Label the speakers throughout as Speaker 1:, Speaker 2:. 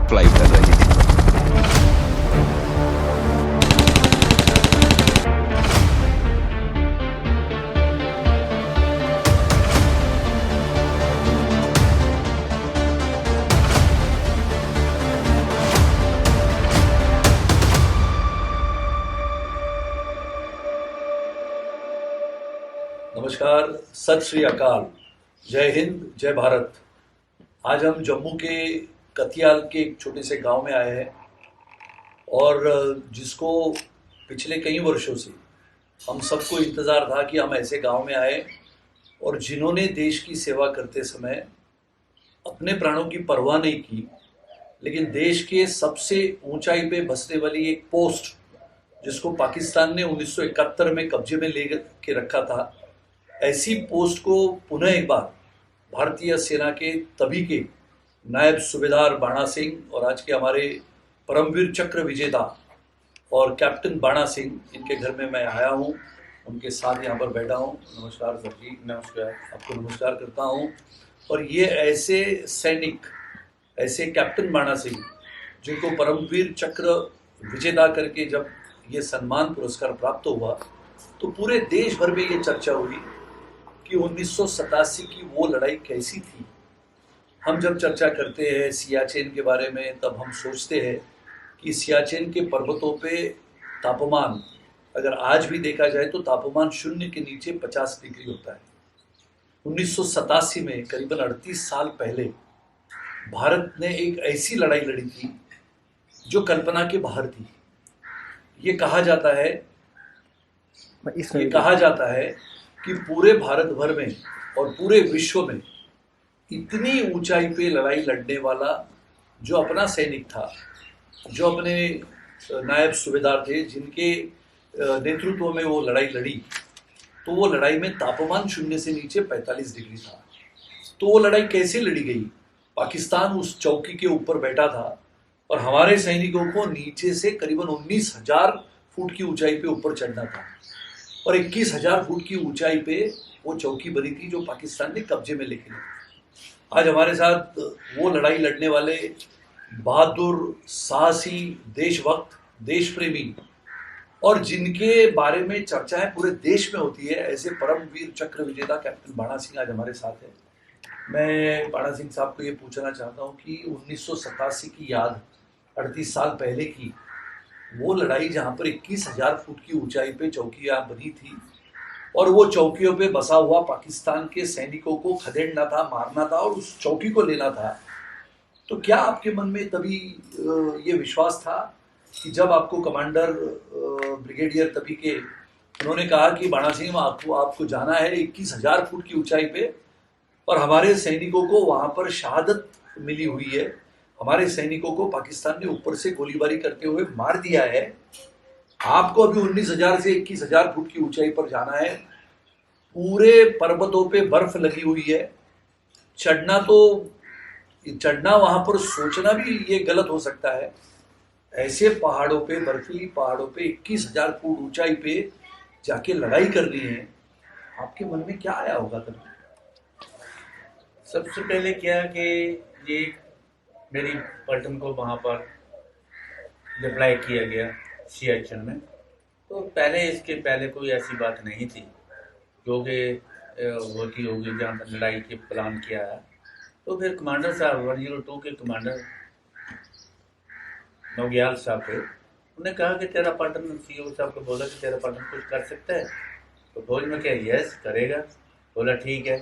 Speaker 1: Fly कर रही थी।
Speaker 2: नमस्कार, सत श्री अकाल, जय हिंद, जय भारत। आज हम जम्मू के कथियाल के एक छोटे से गांव में आए हैं और जिसको पिछले कई वर्षों से हम सबको इंतज़ार था कि हम ऐसे गांव में आए और जिन्होंने देश की सेवा करते समय अपने प्राणों की परवाह नहीं की, लेकिन देश के सबसे ऊंचाई पे बसने वाली एक पोस्ट जिसको पाकिस्तान ने 1971 में कब्जे में ले के रखा था, ऐसी पोस्ट को पुनः एक बार भारतीय सेना के तभी के नायब सूबेदार बाणा सिंह और आज के हमारे परमवीर चक्र विजेता और कैप्टन बाणा सिंह, इनके घर में मैं आया हूँ, उनके साथ यहाँ पर बैठा हूँ। नमस्कार सर जी। नमस्कार, आपको नमस्कार करता हूँ। और ये ऐसे सैनिक, ऐसे कैप्टन बाणा सिंह जिनको परमवीर चक्र विजेता करके जब ये सम्मान पुरस्कार प्राप्त हुआ तो पूरे देश भर में ये चर्चा हुई कि 1987 की वो लड़ाई कैसी थी। हम जब चर्चा करते हैं सियाचिन के बारे में तब हम सोचते हैं कि सियाचिन के पर्वतों पे तापमान अगर आज भी देखा जाए तो तापमान शून्य के नीचे 50 डिग्री होता है। 1987 में करीबन 38 साल पहले भारत ने एक ऐसी लड़ाई लड़ी थी जो कल्पना के बाहर थी। ये कहा जाता है कि पूरे भारत भर में और पूरे विश्व में इतनी ऊंचाई पे लड़ाई लड़ने वाला जो अपना सैनिक था, जो अपने नायब सूबेदार थे, जिनके नेतृत्व में वो लड़ाई लड़ी, तो वो लड़ाई में तापमान शून्य से नीचे 45 डिग्री था। तो वो लड़ाई कैसे लड़ी गई? पाकिस्तान उस चौकी के ऊपर बैठा था और हमारे सैनिकों को नीचे से करीबन 19,000 फुट की ऊंचाई पे ऊपर चढ़ना था और 21,000 फुट की ऊंचाई पे वो चौकी बनी थी जो पाकिस्तान ने कब्जे में लेके ली। आज हमारे साथ वो लड़ाई लड़ने वाले बहादुर, साहसी, देशभक्त, देश प्रेमी और जिनके बारे में चर्चाएं पूरे देश में होती है, ऐसे परमवीर चक्र विजेता कैप्टन बाणा सिंह आज हमारे साथ है। मैं बाणा सिंह साहब को ये पूछना चाहता हूँ कि 1987 की याद, 38 साल पहले की वो लड़ाई जहाँ पर 21,000 फुट की ऊंचाई पे चौकियाँ बनी थी और वो चौकियों पे बसा हुआ पाकिस्तान के सैनिकों को खदेड़ना था, मारना था और उस चौकी को लेना था, तो क्या आपके मन में तभी ये विश्वास था कि जब आपको कमांडर ब्रिगेडियर तभी के उन्होंने कहा कि बाणा सिंह आपको जाना है 21,000 फुट की ऊंचाई पे और हमारे सैनिकों को वहां पर शहादत मिली हुई है, हमारे सैनिकों को पाकिस्तान ने ऊपर से गोलीबारी करते हुए मार दिया है, आपको अभी 19,000 से 21,000 फुट की ऊंचाई पर जाना है, पूरे पर्वतों पे बर्फ लगी हुई है, चढ़ना वहां पर सोचना भी ये गलत हो सकता है। ऐसे पहाड़ों पे, बर्फीली पहाड़ों पे 21,000 फुट ऊंचाई पे जाके लड़ाई करनी है, आपके मन में क्या आया होगा तब?
Speaker 3: सबसे पहले क्या कि ये मेरी पलटन को वहाँ पर डिप्लाई किया गया सियाचिन में, तो इसके पहले कोई ऐसी बात नहीं थी क्योंकि होती होगी जहाँ पर लड़ाई के प्लान किया है। तो फिर कमांडर साहब 102 के कमांडर नौग्याल साहब थे, उन्होंने कहा कि तेरा पलटन, सीओ साहब को बोला कि तेरा पलटन कुछ कर सकता है, तो फौज में क्या यस करेगा, बोला ठीक है।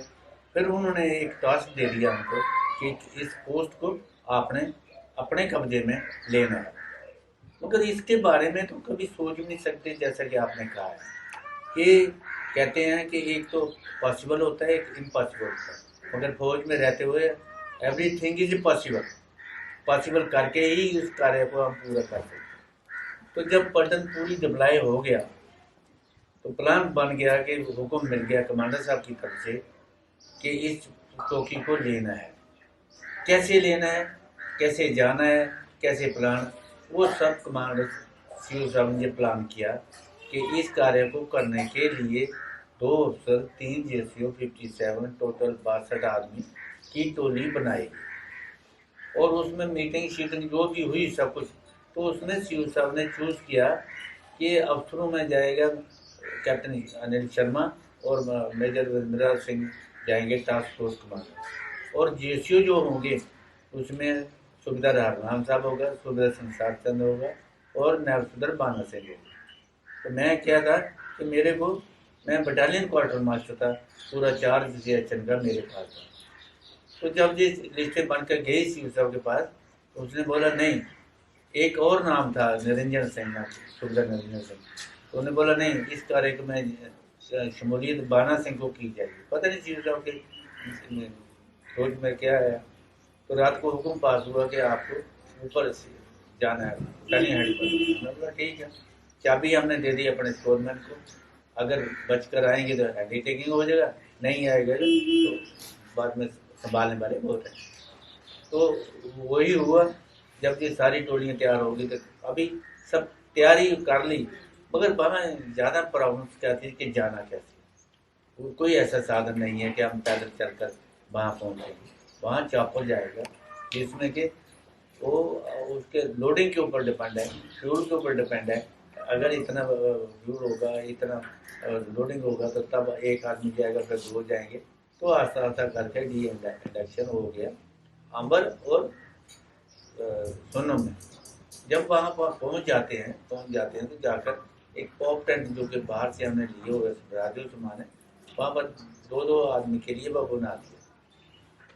Speaker 3: फिर उन्होंने एक टास्क दे दिया हमको कि इस पोस्ट को आपने अपने कब्जे में लेना है, मगर इसके बारे में तो कभी सोच भी नहीं सकते। जैसा कि आपने कहा है, ये कहते हैं कि एक तो पॉसिबल होता है, एक इम्पॉसिबल होता है, मगर फौज में रहते हुए एवरीथिंग इज पॉसिबल करके ही उस कार्य को हम पूरा कर सकते हैं। तो जब पलटन पूरी डिप्लाई हो गया तो प्लान बन गया कि हुक्म मिल गया कमांडर साहब की तरफ से कि इस चौकी को लेना है, कैसे लेना है, कैसे जाना है, कैसे प्लान, वो सब कमांडर सीओ साहब ने प्लान किया कि इस कार्य को करने के लिए 2 अफसर, 3 जेसीओ, 57 टोटल 62 आदमी की टोली बनाई। और उसमें मीटिंग शीटिंग जो भी हुई सब कुछ, तो उसमें सीओ साहब ने चूज़ किया कि अफसरों में जाएगा कैप्टन अनिल शर्मा और मेजर वीरेंद्र सिंह जाएंगे टास्क फोर्स कमांडर, और जेसीओ जो होंगे उसमें सुबेदार हरनाम साहब होगा, सुबेदार संसार चंद होगा और नायब सुबेदार बाना सिंह होगा। तो मैं क्या था कि मेरे को, मैं बटालियन क्वार्टर मास्टर था, पूरा चार्ज सीएचएन का मेरे पास था। तो जब ये लिस्टें बनकर गई सीओ साहब के पास, तो उसने बोला नहीं, एक और नाम था निरंजन सिंह नाम, सुबेदार निरंजन सिंह। तो उन्होंने बोला नहीं, इस कार्यक्रम में शमूलियत बाना सिंह को की जाएगी। पता नहीं सीओ साहब के सोच में क्या है। तो रात को हुक्म पास हुआ कि आपको ऊपर से जाना है टनी हेड पर। मैंने बोला ठीक है, चाबी हमने दे दी अपने स्टोरमैन को, अगर बचकर आएंगे तो हैंडी टेकिंग हो जाएगा, नहीं आएगा तो बाद में संभालने वाले बहुत हैं। तो वही हुआ। जब ये सारी टोलियाँ तैयार हो गई तो अभी सब तैयारी कर ली, मगर वहाँ ज़्यादा प्रॉब्लम्स क्या थी कि जाना कैसे, कोई ऐसा साधन नहीं है कि हम पैदल चलकर वहाँ पहुँचेंगे। वहाँ चॉपर जाएगा जिसमें कि वो उसके लोडिंग के ऊपर डिपेंड है, फ्यूल के ऊपर डिपेंड है। अगर इतना फ्यूल होगा, इतना लोडिंग होगा तो तब एक आदमी जाएगा, फिर दो जाएंगे। तो आस्ता आस्ता करके डी इंडक्शन हो गया अंबर और सोनम में। जब वहाँ पर पहुँच जाते हैं तो जाकर एक पॉप टेंट जो कि बाहर से हमने लिए हुए राजू सामान है, वहाँ पर दो दो आदमी के लिए वह बना दिया।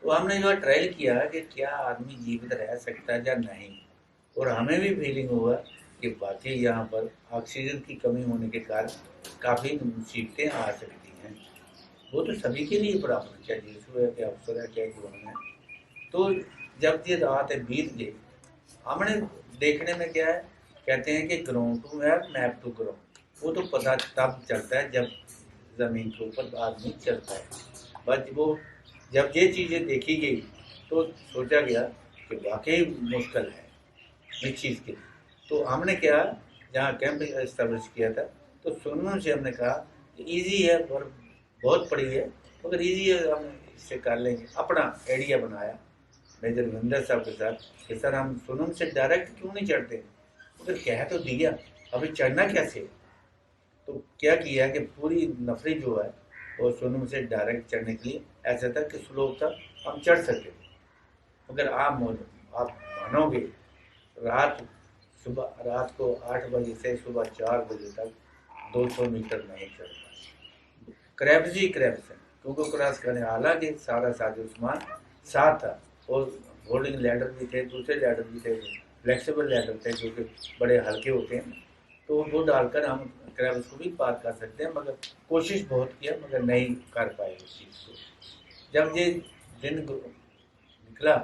Speaker 3: तो हमने जो ट्रायल किया कि क्या आदमी जीवित रह सकता है या नहीं, और हमें भी फीलिंग हुआ कि वाकई यहाँ पर ऑक्सीजन की कमी होने के कारण काफ़ी मुसीबतें आ सकती हैं। वो तो सभी के लिए बराबर, चाहे जीसू है, क्या अफसर है, क्या जवान है। तो जब ये रात बीत गई, हमने देखने में क्या है, कहते हैं कि ground to map, map to ground. वो तो पता तब चलता है जब ज़मीन के ऊपर आदमी चलता है। बस वो जब ये चीज़ें देखी गई तो सोचा गया कि वाकई मुश्किल है इस चीज़ के लिए। तो हमने क्या, जहाँ कैंप इस्टेब्लिश किया था, तो सोनू से हमने कहा कि ईजी है और बहुत पड़ी है, मगर ईजी है, हम इससे कर लेंगे। अपना आइडिया बनाया मेजर वीरेंद्र साहब के साथ कि सर हम सोनम से डायरेक्ट क्यों नहीं चढ़ते, मगर कह तो दिया, अभी चढ़ना कैसे। तो क्या किया कि पूरी नफरी जो है वो सोनम से डायरेक्ट चढ़ने के लिए ऐसा था कि स्लोप था, हम चढ़ सके। मगर आप मानोगे, रात को 8 बजे से सुबह 4 बजे तक 200 मीटर नहीं चढ़ पाए। क्रैब्स ही क्रैब्स हैं, क्योंकि क्रॉस करने, हालांकि सारा साजो सामान साथ था, और होल्डिंग लैडर भी थे, दूसरे लैडर भी थे, फ्लेक्सिबल लैडर थे जो कि बड़े हल्के होते हैं, तो वो डालकर हम क्रैब्स को भी पार कर सकते हैं। मगर कोशिश बहुत किया, मगर नहीं कर पाए उस चीज़ को। जब ये दिन निकला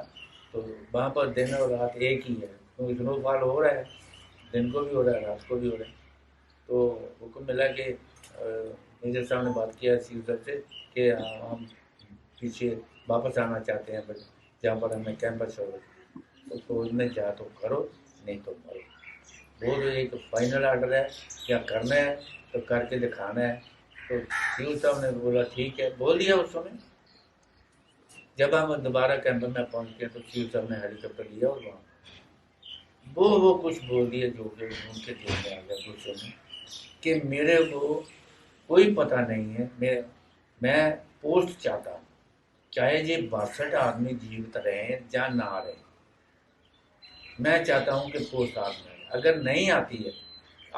Speaker 3: तो वहाँ पर दिन और रात एक ही है, क्योंकि स्नोफॉल हो रहा है, दिन को भी हो रहा है, रात को भी हो रहा है। तो हुक्म मिला कि मेजर साहब ने बात किया सी सर से कि हम पीछे वापस आना चाहते हैं, बट जहाँ पर हमें कैंपस हो, तो फौज में जा तो करो, नहीं तो मरो। वो तो एक फाइनल आर्डर है, या करना है तो करके दिखाना है। तो सी साहब ने बोला ठीक है, बोल दिया उस समय। जब हम दोबारा कैंप में पहुँच गए तो सी साहब ने हेलीकॉप्टर लिया और वहाँ वो कुछ बोल दिया जो कि उनके दिल में आ गया गुस्से में, कि मेरे को कोई पता नहीं है, मैं पोस्ट चाहता हूँ, चाहे ये 62 आदमी जीवित रहे या ना रहे, मैं चाहता हूँ कि पोस्ट आ जाए। अगर नहीं आती है,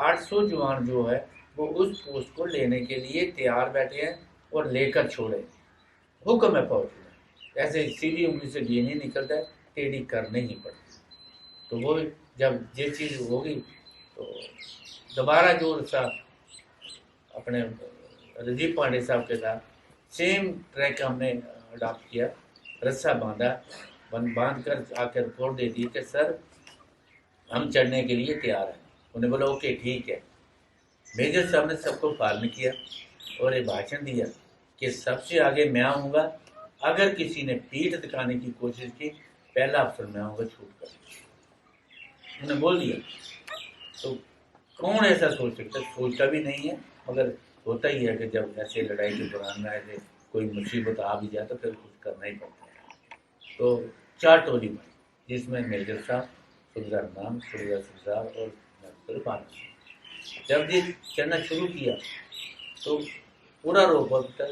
Speaker 3: 800 जवान जो है वो उस पोस्ट को लेने के लिए तैयार बैठे हैं और लेकर छोड़े। हुक्म है फौज में, ऐसे सीधी उंगली से ये नहीं निकलता है, टेढ़ी करने ही पड़ती। तो वो जब ये चीज़ होगी तो दोबारा जो सा अपने राजीव पांडे साहब के साथ सेम ट्रैक हमने अडॉप्ट किया, रस्सा बांध कर आकर रिपोर्ट दे दी कि सर हम चढ़ने के लिए तैयार हैं। उन्हें बोला ओके ठीक है। मेजर साहब ने सबको पालन किया और ये भाषण दिया कि सबसे आगे मैं आऊँगा, अगर किसी ने पीठ दिखाने की कोशिश की, पहला अफसर मैं आऊँगा छूट कर। उन्हें बोल दिया। तो कौन ऐसा सोच सकता है, सोचता भी नहीं है, मगर होता ही है कि जब ऐसे लड़ाई के दौरान में ऐसे कोई मुसीबत आ भी जाए तो फिर कुछ करना ही पड़ता है। तो 4 टोली बनी, जिसमें मेजर साहब, सुबेदार नाम, सुबेदार सरदार और नक्सल बाना। जब ये चढ़ना शुरू किया तो पूरा रोबोट था,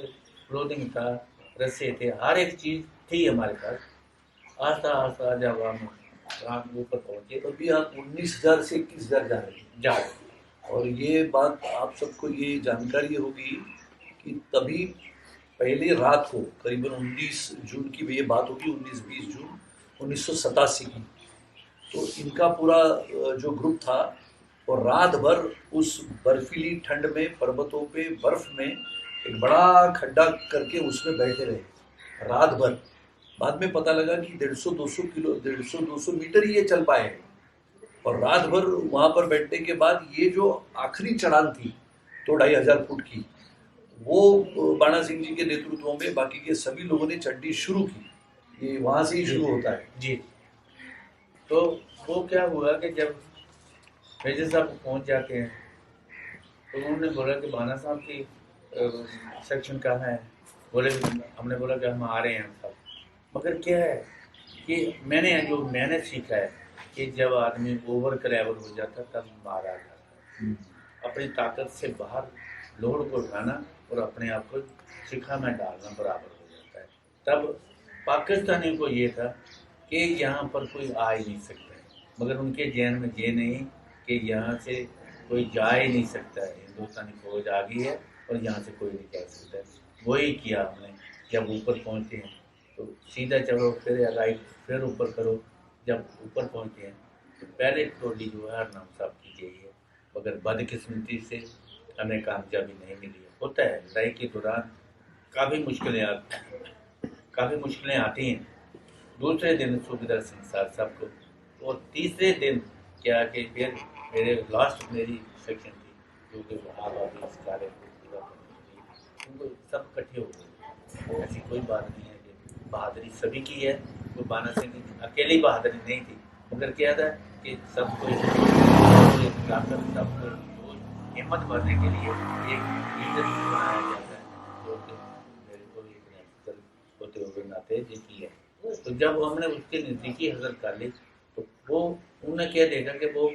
Speaker 3: क्लोथिंग था, रस्से थे, हर एक चीज़ थी हमारे पास। आस्ता आस्ता जब हम रात ऊपर पहुँचे
Speaker 2: अभी आप 19,000 से 21,000 जा रहे हैं।
Speaker 3: जा
Speaker 2: और ये बात आप सबको ये जानकारी होगी कि तभी पहले रात को करीबन 19 जून की ये बात होगी, 19-20 जून 1987 की। तो इनका पूरा जो ग्रुप था और रात भर उस बर्फीली ठंड में पर्वतों पे बर्फ में एक बड़ा खड्डा करके उसमें बैठे रहे रात भर। बाद में पता लगा कि 150-200 मीटर ही ये चल पाए हैं। और रात भर वहां पर बैठने के बाद ये जो आखिरी चढ़ान थी 2-2,500 फुट की, वो बाणा सिंह जी के नेतृत्व में बाकी के सभी लोगों ने चढ़नी शुरू की। ये वहां से ही शुरू होता है
Speaker 3: जी। तो वो क्या हुआ कि जब मेजर साहब पहुंच जाते हैं तो उन्होंने बोला कि बाना साहब की सेक्शन कहाँ है। बोले, हमने बोला कि हम आ रहे हैं सब। मगर क्या है कि मैंने सीखा है कि जब आदमी ओवर क्लेवर हो जाता तब मारा जाता है। अपनी ताकत से बाहर लोड को उठाना और अपने आप को शिखा में डालना बराबर हो जाता है। तब पाकिस्तानियों को ये था कि यहाँ पर कोई आ ही नहीं सकता है, मगर उनके जहन में ये नहीं कि यहाँ से कोई जा ही नहीं सकता है, हिंदुस्तानी फौज आ गई है और यहाँ से कोई नहीं जा सकता है। वही किया हमने। जब ऊपर पहुँचे हैं तो सीधा चलो, फिर राइट, फिर ऊपर करो। जब ऊपर पहुँचे हैं तो पहले टोली जो है हरनाम साहब की गई है, मगर बदकिस्मती से हमें कामयाबी नहीं मिली है। होता है लड़ाई के दौरान काफ़ी मुश्किलें आती हैं। दूसरे दिन सूबेदार सिंह साहब को, और तीसरे दिन क्या कि फिर मेरी सेक्शन थी जो कि आबादी इस कार्य को पूरा करने के लिए उनको सब इकट्ठे हो गए। ऐसी कोई बात नहीं है कि बहादुरी सभी की है, तो बाना सिंह की अकेली बहादुरी नहीं थी, मगर क्या था कि सबको ताकत, सबको हिम्मत भरने के लिए एक लीडर बनाया जाता है, जो कि मेरे को एक नेचुरल होते हुए नाते ये किया। तो जब हमने उसके नज़दीकी हजर कर ली तो वो उन्होंने क्या देखा कि वो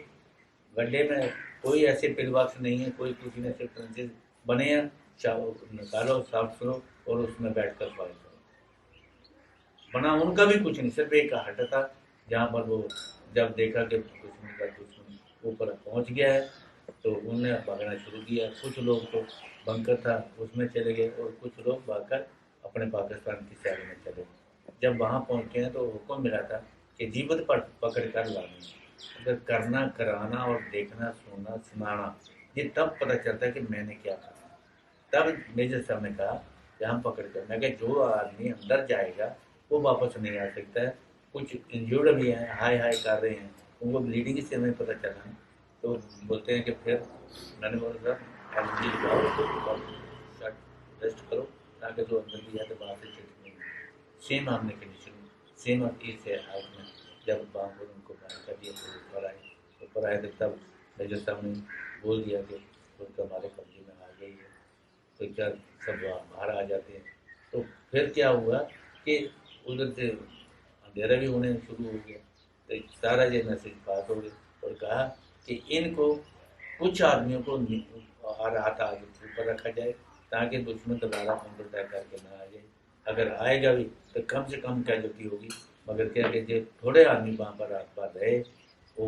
Speaker 3: गड्ढे में कोई ऐसे पिलबॉक्स नहीं है, कोई कुछ नहीं, सिर्फ ट्रेंचेस बने हैं, निकालो, साफ करो और उसमें बैठ कर फायर करो। बना उनका भी कुछ नहीं, सिर्फ एक हट था जहाँ पर वो जब देखा कि दुश्मन ऊपर पहुँच गया है तो उन्होंने भागना शुरू किया। कुछ लोग तो बंकर था उसमें चले गए और कुछ लोग भागकर अपने पाकिस्तान की साइड में चले गए। जब वहाँ पहुँचे हैं तो हुक्म मिला था कि जीवित पकड़ कर लानी। अगर करना, कराना और देखना, सुनना, सुनाना, ये तब पता चलता है कि मैंने क्या कहा। तब मेजर साहब ने कहा कि हम पकड़ कर, मैं कहा जो आदमी अंदर जाएगा वो वापस नहीं आ सकता है। कुछ इंजर्ड भी हैं, हाय हाय कर रहे हैं, उनको ब्लीडिंग से हमें पता चला। तो बोलते हैं कि फिर मैंने बोला सर एलर्जी लगाओ, शर्ट रेस्ट करो, ताकि जो अंदर भी है तो बाहर से चिट नहीं। सेम हमने कंडीशन, सेम से हाथ में जब बांध उनको बाहर कर दिया तो ऊपर आए तो तब मेजर साहब ने बोल दिया कि उनका हमारे कब्जे में आ गई है। तो क्या सब बाहर आ जाते हैं। तो फिर क्या हुआ कि उधर से अंधेरा भी होने शुरू हो गया। तो सारा ये मैसेज पास हो गया और कहा कि इनको कुछ आदमियों को रात आगे ऊपर रखा जाए ताकि दुश्मन दोबारा हमको तय करके ना आ जाए। अगर आएगा भी तो कम से कम कैजुअल्टी होगी, मगर क्या कि जो थोड़े आदमी वहाँ पर रात भर रहे वो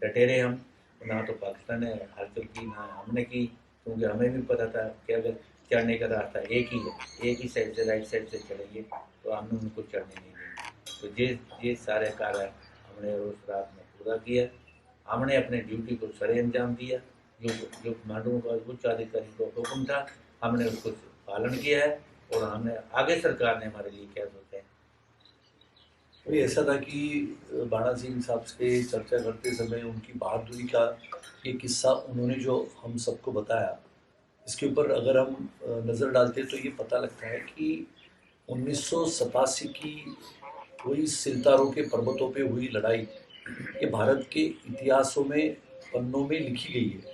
Speaker 3: डटे रहे। हम ना तो पाकिस्तान ने हलचल की ना हमने की, क्योंकि हमें भी पता था कि अगर चढ़ने का रास्ता एक ही है, एक ही साइड से राइट साइड से चलेंगे तो हमने उनको चढ़ने नहीं देंगे। तो ये सारे कार्य हमने उस रात में पूरा किया। हमने अपने ड्यूटी को सरे अंजाम दिया। जो कमांडरों का उच्च अधिकारी को हुक्म था हमने उसको पालन किया है और हमने आगे सरकार ने हमारे लिए क्या सोचा है।
Speaker 2: तो ऐसा था कि बाणा सिंह साहब से चर्चा करते समय उनकी बहादुरी का ये किस्सा उन्होंने जो हम सबको बताया, इसके ऊपर अगर हम नज़र डालते तो ये पता लगता है कि 1987 की वही सिलतारों के पर्वतों पे हुई लड़ाई ये भारत के इतिहासों में पन्नों में लिखी गई है।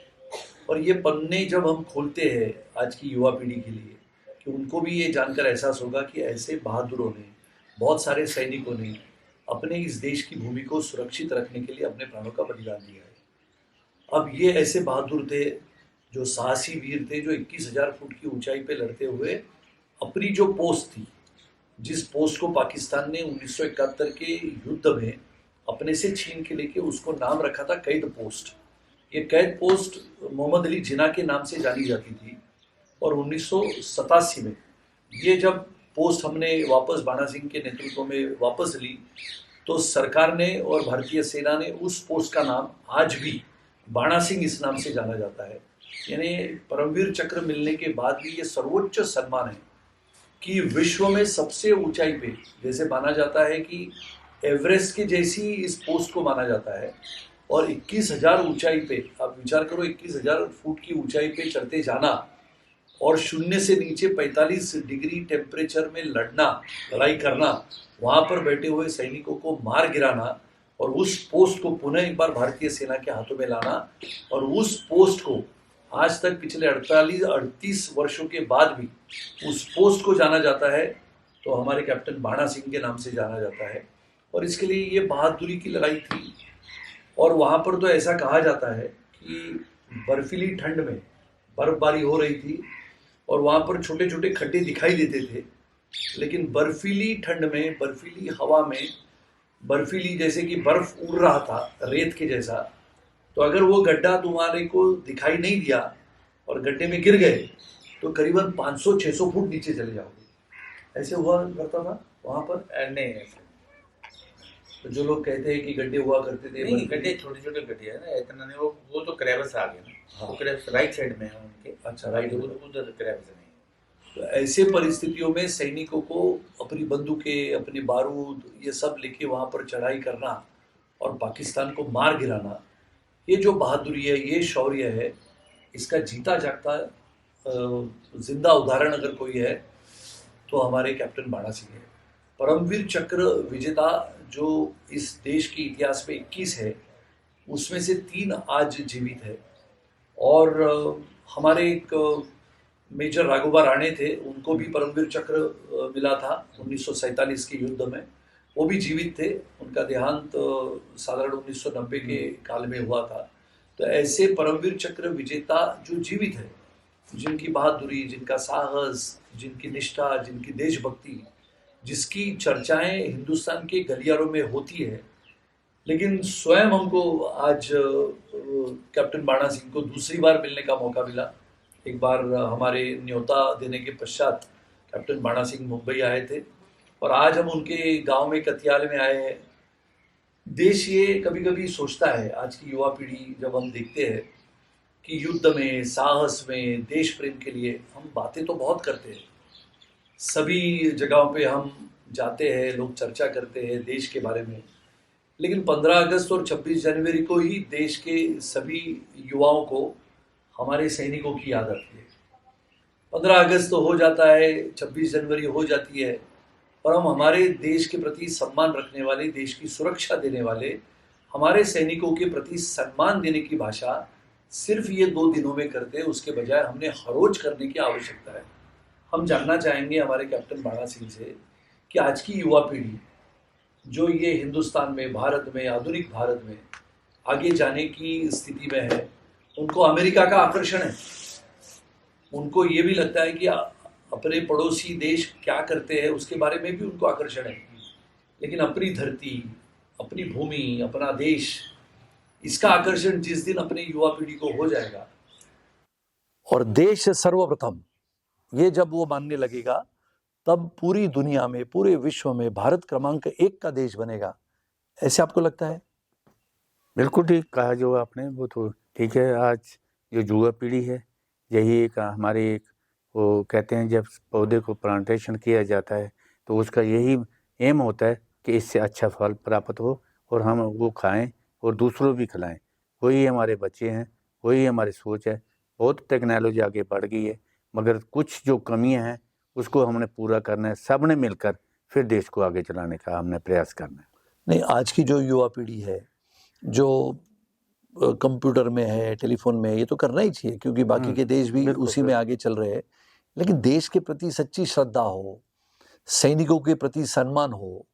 Speaker 2: और ये पन्ने जब हम खोलते हैं आज की युवा पीढ़ी के लिए, कि उनको भी ये जानकर एहसास होगा कि ऐसे बहादुरों ने, बहुत सारे सैनिकों ने अपने इस देश की भूमि को सुरक्षित रखने के लिए अपने प्राणों का बलिदान दिया है। अब ये ऐसे बहादुर थे, जो साहसी वीर थे, जो 21,000 फुट की ऊंचाई पे लड़ते हुए अपनी जो पोस्ट थी, जिस पोस्ट को पाकिस्तान ने 1971 के युद्ध में अपने से छीन के लेके उसको नाम रखा था कैद पोस्ट। ये कैद पोस्ट मोहम्मद अली जिन्ना के नाम से जानी जाती थी। और 1987 में ये जब पोस्ट हमने वापस बाणा सिंह के नेतृत्व में वापस ली, तो सरकार ने और भारतीय सेना ने उस पोस्ट का नाम आज भी बाणा सिंह इस नाम से जाना जाता है। यानी परमवीर चक्र मिलने के बाद भी ये सर्वोच्च सम्मान है कि विश्व में सबसे ऊंचाई पे, जैसे माना जाता है कि एवरेस्ट के जैसी इस पोस्ट को माना जाता है, और 21,000 ऊंचाई पे, आप विचार करो 21,000 फुट की ऊंचाई पे चढ़ते जाना और शून्य से नीचे 45 डिग्री टेम्परेचर में लड़ाई करना, वहां पर बैठे हुए सैनिकों को मार गिराना और उस पोस्ट को पुनः एक बार भारतीय सेना के हाथों में लाना, और उस पोस्ट को आज तक पिछले 38 वर्षों के बाद भी उस पोस्ट को जाना जाता है, तो हमारे कैप्टन बाणा सिंह के नाम से जाना जाता है। और इसके लिए ये बहादुरी की लड़ाई थी। और वहाँ पर तो ऐसा कहा जाता है कि बर्फीली ठंड में बर्फबारी हो रही थी और वहाँ पर छोटे छोटे खड्डे दिखाई देते थे, लेकिन बर्फीली ठंड में, बर्फीली हवा में, बर्फीली जैसे कि बर्फ उड़ रहा था रेत के जैसा, तो अगर वो गड्ढा तुम्हारे को दिखाई नहीं दिया और गड्ढे में गिर गए तो करीबन 500-600 फुट नीचे चले जाओगे। ऐसे हुआ करता था वहाँ पर।
Speaker 3: नहीं ऐसे
Speaker 2: तो जो लोग कहते हैं कि गड्ढे हुआ करते थे,
Speaker 3: नहीं, गड्ढे छोटे छोटे गड्ढे है ना, इतना नहीं। वो तो क्रेवस आ गए ना।
Speaker 2: हाँ।
Speaker 3: वो क्रेवस राइट साइड में है उनके।
Speaker 2: अच्छा, राइट।
Speaker 3: उधर क्रेवस नहीं।
Speaker 2: तो ऐसे परिस्थितियों में सैनिकों को अपनी बंदूकें, अपनी बारूद, ये सब लेके वहाँ पर चढ़ाई करना और पाकिस्तान को मार गिराना, ये जो बहादुरी है, ये शौर्य है, इसका जीता जागता जिंदा उदाहरण अगर कोई है तो हमारे कैप्टन बाणा सिंह है। परमवीर चक्र विजेता जो इस देश के इतिहास में 21 है, उसमें से 3 आज जीवित है। और हमारे एक मेजर राघोबा राणे थे, उनको भी परमवीर चक्र मिला था 1947 के युद्ध में, वो भी जीवित थे। उनका देहांत साधारण 1990 के काल में हुआ था। तो ऐसे परमवीर चक्र विजेता जो जीवित है, जिनकी बहादुरी, जिनका साहस, जिनकी निष्ठा, जिनकी देशभक्ति, जिसकी चर्चाएं हिंदुस्तान के गलियारों में होती है, लेकिन स्वयं हमको आज कैप्टन बाणा सिंह को दूसरी बार मिलने का मौका मिला। एक बार हमारे न्योता देने के पश्चात कैप्टन बाणा सिंह मुंबई आए थे और आज हम उनके गांव में कतियाल में आए हैं। देश ये कभी कभी सोचता है, आज की युवा पीढ़ी जब हम देखते हैं कि युद्ध में, साहस में, देश प्रेम के लिए हम बातें तो बहुत करते हैं, सभी जगहों पे हम जाते हैं, लोग चर्चा करते हैं देश के बारे में, लेकिन 15 अगस्त और 26 जनवरी को ही देश के सभी युवाओं को हमारे सैनिकों की याद आती है। 15 अगस्त तो हो जाता है, 26 जनवरी हो जाती है, और हम हमारे देश के प्रति सम्मान रखने वाले, देश की सुरक्षा देने वाले हमारे सैनिकों के प्रति सम्मान देने की भाषा सिर्फ ये 2 दिनों में करते हैं, उसके बजाय हमने हर रोज करने की आवश्यकता है। हम जानना चाहेंगे हमारे कैप्टन बाणा सिंह से कि आज की युवा पीढ़ी जो ये हिंदुस्तान में, भारत में, आधुनिक भारत में आगे जाने की स्थिति में है, उनको अमेरिका का आकर्षण है, उनको ये भी लगता है कि अपने पड़ोसी देश क्या करते हैं उसके बारे में भी उनको आकर्षण है, लेकिन अपनी धरती, अपनी भूमि, अपना देश, इसका आकर्षण जिस दिन अपनी युवा पीढ़ी को हो जाएगा और देश सर्वप्रथम, ये जब वो मानने लगेगा, तब पूरी दुनिया में, पूरे विश्व में भारत क्रमांक 1 का देश बनेगा। ऐसे आपको लगता है?
Speaker 3: बिल्कुल ठीक कहा जो आपने, वो तो ठीक है। आज जो युवा पीढ़ी है, यही एक हमारे एक वो कहते हैं, जब पौधे को प्लांटेशन किया जाता है तो उसका यही एम होता है कि इससे अच्छा फल प्राप्त हो और हम वो खाएं और दूसरों भी खिलाएं। वही हमारे बच्चे हैं, वही हमारी सोच है। बहुत टेक्नोलॉजी आगे बढ़ गई है, मगर कुछ जो कमियां हैं उसको हमने पूरा करना है। सब ने मिलकर फिर देश को आगे चलाने का हमने प्रयास करना है।
Speaker 2: नहीं, आज की जो युवा पीढ़ी है, जो कंप्यूटर में है, टेलीफोन में है, ये तो करना ही चाहिए क्योंकि बाकी के देश भी उसी में आगे चल रहे हैं, लेकिन देश के प्रति सच्ची श्रद्धा हो, सैनिकों के प्रति सम्मान हो,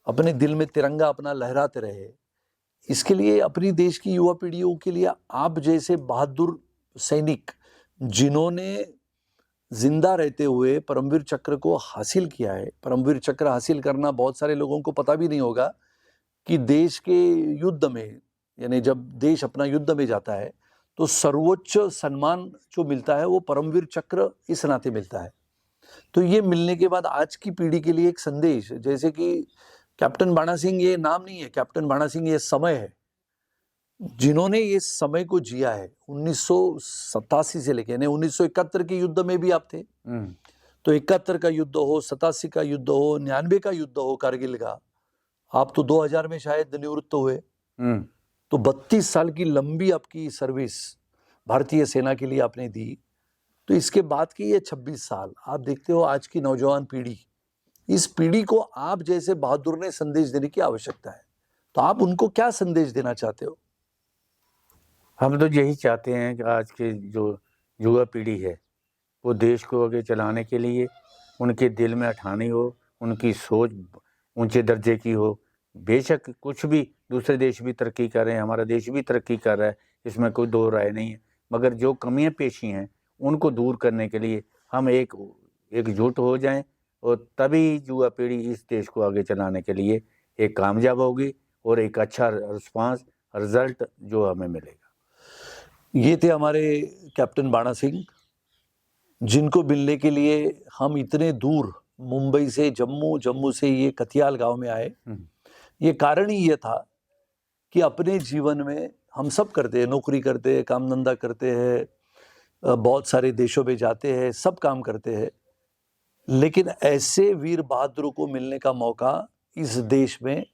Speaker 2: अपने दिल में तिरंगा अपना लहराते रहे। इसके लिए अपनी देश की युवा पीढ़ियों के लिए आप जैसे बहादुर सैनिक जिन्होंने जिंदा रहते हुए परमवीर चक्र को हासिल किया है, परमवीर चक्र हासिल करना बहुत सारे लोगों को पता भी नहीं होगा कि देश के युद्ध में, यानी जब देश अपना युद्ध में जाता है तो सर्वोच्च सम्मान जो मिलता है वो परमवीर चक्र इस नाते मिलता है। तो ये मिलने के बाद आज की पीढ़ी के लिए एक संदेश, जैसे कि कैप्टन बाणा सिंह ये नाम नहीं है, कैप्टन बाणा सिंह ये समय है, जिन्होंने ये समय को जिया है। 1987 से लेके, यानी 1971 के युद्ध में भी आप थे, तो 71 का युद्ध हो, 87 का युद्ध हो, 99 का युद्ध हो कारगिल का, आप तो 2000 में शायद निवृत्त हुए। तो 32 साल की लंबी आपकी सर्विस भारतीय सेना के लिए आपने दी। तो इसके बाद की ये 26 साल आप देखते हो आज की नौजवान पीढ़ी, इस पीढ़ी को आप जैसे बहादुर ने संदेश देने की आवश्यकता है। तो आप उनको क्या संदेश देना चाहते हो?
Speaker 3: हम तो यही चाहते हैं कि आज के जो युवा पीढ़ी है वो देश को आगे चलाने के लिए उनके दिल में अठानी हो, उनकी सोच ऊंचे दर्जे की हो। बेशक कुछ भी दूसरे देश भी तरक्की कर रहे हैं, हमारा देश भी तरक्की कर रहा है, इसमें कोई दो राय नहीं है, मगर जो कमियां पेशी हैं उनको दूर करने के लिए हम एकजुट हो जाएं और तभी युवा पीढ़ी इस देश को आगे चलाने के लिए एक कामयाब होगी और एक अच्छा रिजल्ट जो हमें मिलेगा।
Speaker 2: ये थे हमारे कैप्टन बाणा सिंह, जिनको मिलने के लिए हम इतने दूर मुंबई से जम्मू से ये कथियाल गांव में आए। ये कारण ही ये था कि अपने जीवन में हम सब करते हैं, नौकरी करते हैं, काम धंधा करते हैं, बहुत सारे देशों में जाते हैं, सब काम करते हैं, लेकिन ऐसे वीर बहादुरों को मिलने का मौका इस देश में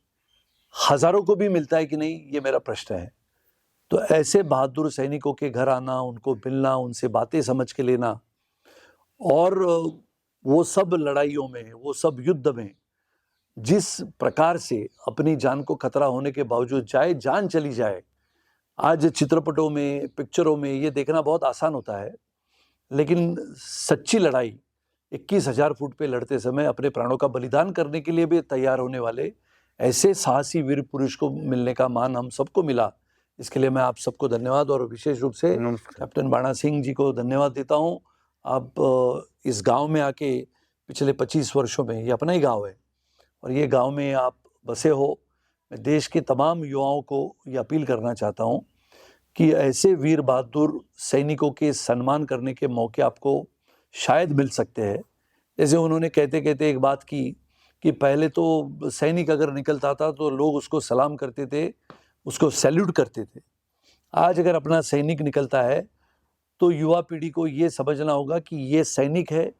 Speaker 2: हजारों को भी मिलता है कि नहीं, ये मेरा प्रश्न है। तो ऐसे बहादुर सैनिकों के घर आना, उनको मिलना, उनसे बातें समझ के लेना, और वो सब लड़ाइयों में, वो सब युद्ध में जिस प्रकार से अपनी जान को खतरा होने के बावजूद चाहे जान चली जाए, आज चित्रपटों में, पिक्चरों में ये देखना बहुत आसान होता है, लेकिन सच्ची लड़ाई 21,000 फुट पे लड़ते समय अपने प्राणों का बलिदान करने के लिए भी तैयार होने वाले ऐसे साहसी वीर पुरुष को मिलने का मान हम सबको मिला। इसके लिए मैं आप सबको धन्यवाद और विशेष रूप से कैप्टन बाणा सिंह जी को धन्यवाद देता हूँ। आप इस गांव में आके पिछले 25 वर्षों में, ये अपना ही गांव है और ये गांव में आप बसे हो। मैं देश के तमाम युवाओं को ये अपील करना चाहता हूँ कि ऐसे वीर बहादुर सैनिकों के सम्मान करने के मौके आपको शायद मिल सकते हैं। जैसे उन्होंने कहते कहते एक बात की कि पहले तो सैनिक अगर निकलता था तो लोग उसको सलाम करते थे, उसको सैल्यूट करते थे। आज अगर अपना सैनिक निकलता है तो युवा पीढ़ी को ये समझना होगा कि ये सैनिक है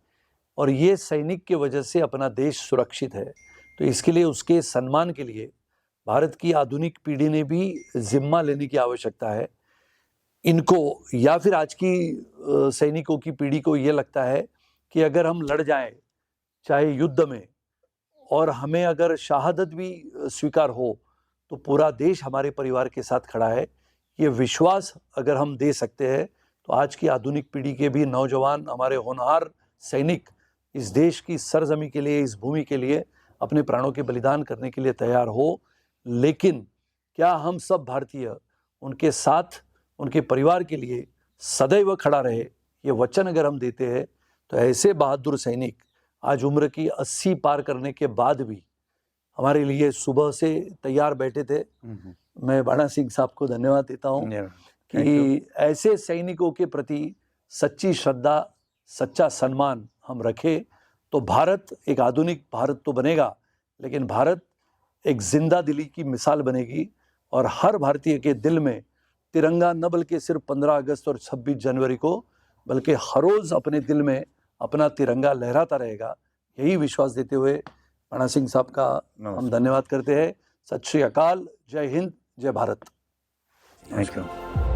Speaker 2: और ये सैनिक के वजह से अपना देश सुरक्षित है। तो इसके लिए, उसके सम्मान के लिए भारत की आधुनिक पीढ़ी ने भी जिम्मा लेने की आवश्यकता है। इनको, या फिर आज की सैनिकों की पीढ़ी को ये लगता है कि अगर हम लड़ जाएं चाहे युद्ध में और हमें अगर शहादत भी स्वीकार हो तो पूरा देश हमारे परिवार के साथ खड़ा है, ये विश्वास अगर हम दे सकते हैं तो आज की आधुनिक पीढ़ी के भी नौजवान, हमारे होनहार सैनिक इस देश की सरजमी के लिए, इस भूमि के लिए अपने प्राणों के बलिदान करने के लिए तैयार हो। लेकिन क्या हम सब भारतीय उनके साथ, उनके परिवार के लिए सदैव खड़ा रहे, ये वचन अगर हम देते हैं तो ऐसे बहादुर सैनिक आज उम्र की 80 पार करने के बाद भी हमारे लिए सुबह से तैयार बैठे थे। मैं बाणा सिंह साहब को धन्यवाद देता हूँ कि ऐसे सैनिकों के प्रति सच्ची श्रद्धा, सच्चा सम्मान हम रखें तो भारत एक आधुनिक भारत तो बनेगा, लेकिन भारत एक जिंदा दिली की मिसाल बनेगी और हर भारतीय के दिल में तिरंगा न बल्कि सिर्फ 15 अगस्त और 26 जनवरी को, बल्कि हर रोज अपने दिल में अपना तिरंगा लहराता रहेगा। यही विश्वास देते हुए बाणा सिंह साहब का हम धन्यवाद करते हैं। सत श्री अकाल, जय हिंद, जय भारत।
Speaker 3: Thank you.